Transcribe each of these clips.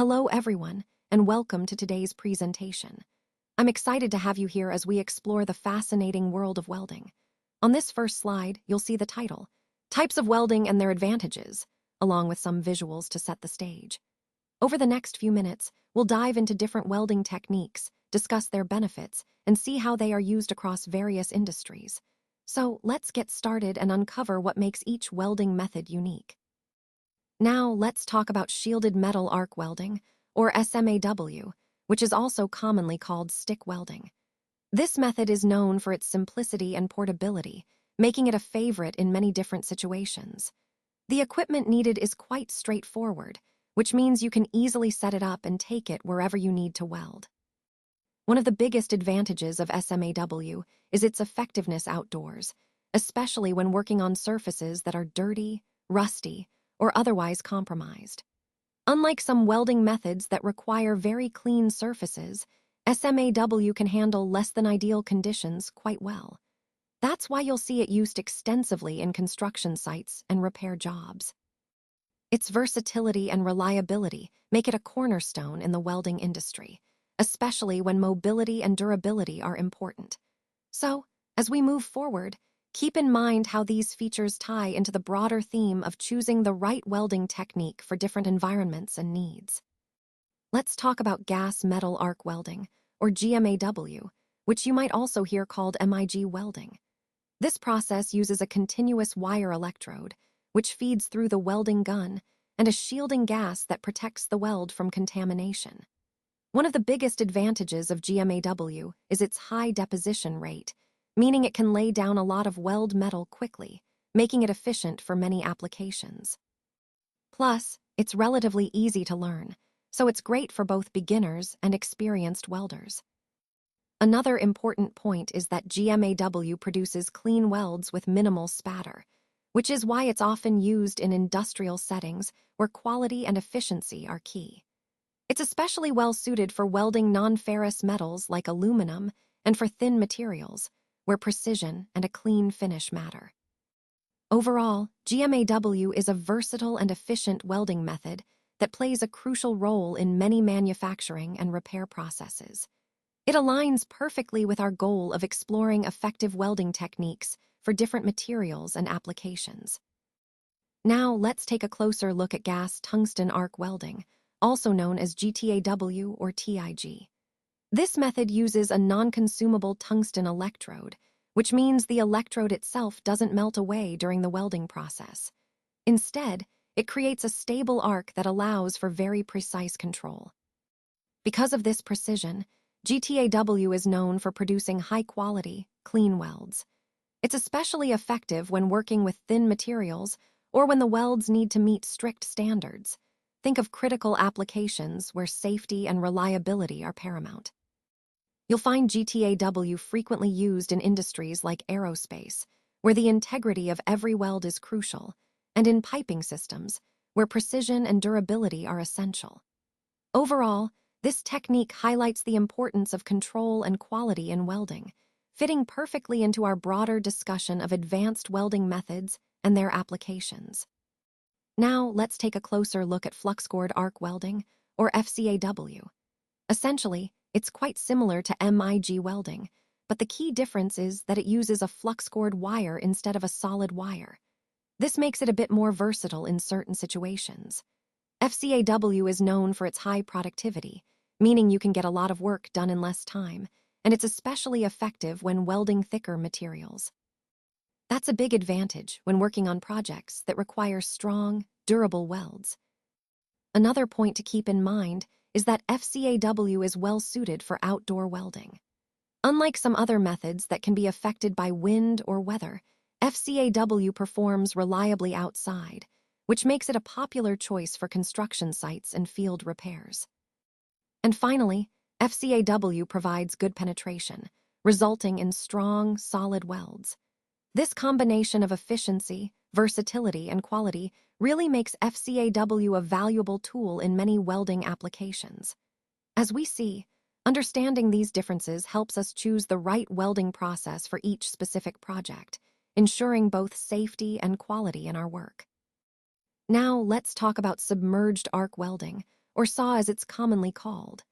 Hello, everyone, and welcome to today's presentation. I'm excited to have you here as we explore the fascinating world of welding. On this first slide, you'll see the title, Types of Welding and Their Advantages, along with some visuals to set the stage. Over the next few minutes, we'll dive into different welding techniques, discuss their benefits, and see how they are used across various industries. So let's get started and uncover what makes each welding method unique. Now, let's talk about shielded metal arc welding, or SMAW, which is also commonly called stick welding. This method is known for its simplicity and portability, making it a favorite in many different situations. The equipment needed is quite straightforward, which means you can easily set it up and take it wherever you need to weld. One of the biggest advantages of SMAW is its effectiveness outdoors, especially when working on surfaces that are dirty, rusty, or otherwise compromised. Unlike some welding methods that require very clean surfaces, SMAW can handle less than ideal conditions quite well. That's why you'll see it used extensively in construction sites and repair jobs. Its versatility and reliability make it a cornerstone in the welding industry, especially when mobility and durability are important. So, as we move forward, keep in mind how these features tie into the broader theme of choosing the right welding technique for different environments and needs. Let's talk about gas metal arc welding, or GMAW, which you might also hear called MIG welding. This process uses a continuous wire electrode, which feeds through the welding gun, and a shielding gas that protects the weld from contamination. One of the biggest advantages of GMAW is its high deposition rate, meaning it can lay down a lot of weld metal quickly, making it efficient for many applications. Plus, it's relatively easy to learn, so it's great for both beginners and experienced welders. Another important point is that GMAW produces clean welds with minimal spatter, which is why it's often used in industrial settings where quality and efficiency are key. It's especially well suited for welding non-ferrous metals like aluminum and for thin materials, where precision and a clean finish matter. Overall, GMAW is a versatile and efficient welding method that plays a crucial role in many manufacturing and repair processes. It aligns perfectly with our goal of exploring effective welding techniques for different materials and applications. Now, let's take a closer look at gas tungsten arc welding, also known as GTAW or TIG. This method uses a non-consumable tungsten electrode, which means the electrode itself doesn't melt away during the welding process. Instead, it creates a stable arc that allows for very precise control. Because of this precision, GTAW is known for producing high-quality, clean welds. It's especially effective when working with thin materials or when the welds need to meet strict standards. Think of critical applications where safety and reliability are paramount. You'll find GTAW frequently used in industries like aerospace, where the integrity of every weld is crucial, and in piping systems, where precision and durability are essential. Overall, this technique highlights the importance of control and quality in welding, fitting perfectly into our broader discussion of advanced welding methods and their applications. Now, let's take a closer look at flux-cored arc welding, or FCAW. Essentially, it's quite similar to MIG welding, but the key difference is that it uses a flux-cored wire instead of a solid wire. This makes it a bit more versatile in certain situations. FCAW is known for its high productivity, meaning you can get a lot of work done in less time, and it's especially effective when welding thicker materials. That's a big advantage when working on projects that require strong, durable welds. Another point to keep in mind is that FCAW is well suited for outdoor welding. Unlike some other methods that can be affected by wind or weather, FCAW performs reliably outside, which makes it a popular choice for construction sites and field repairs. And finally, FCAW provides good penetration, resulting in strong, solid welds. This combination of efficiency, versatility, and quality really makes FCAW a valuable tool in many welding applications. As we see, understanding these differences helps us choose the right welding process for each specific project, ensuring both safety and quality in our work. Now, let's talk about submerged arc welding, or saw as it's commonly called.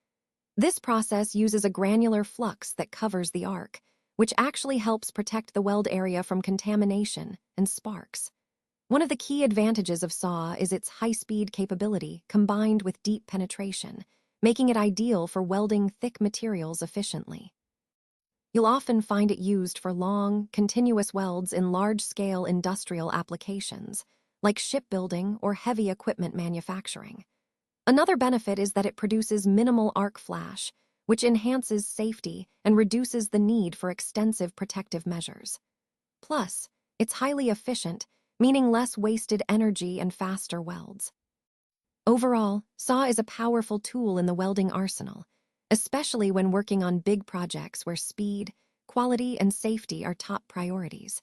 This process uses a granular flux that covers the arc, which actually helps protect the weld area from contamination and sparks. One of the key advantages of SAW is its high-speed capability combined with deep penetration, making it ideal for welding thick materials efficiently. You'll often find it used for long, continuous welds in large-scale industrial applications, like shipbuilding or heavy equipment manufacturing. Another benefit is that it produces minimal arc flash, which enhances safety and reduces the need for extensive protective measures. Plus, it's highly efficient, meaning less wasted energy and faster welds. Overall, SAW is a powerful tool in the welding arsenal, especially when working on big projects where speed, quality, and safety are top priorities.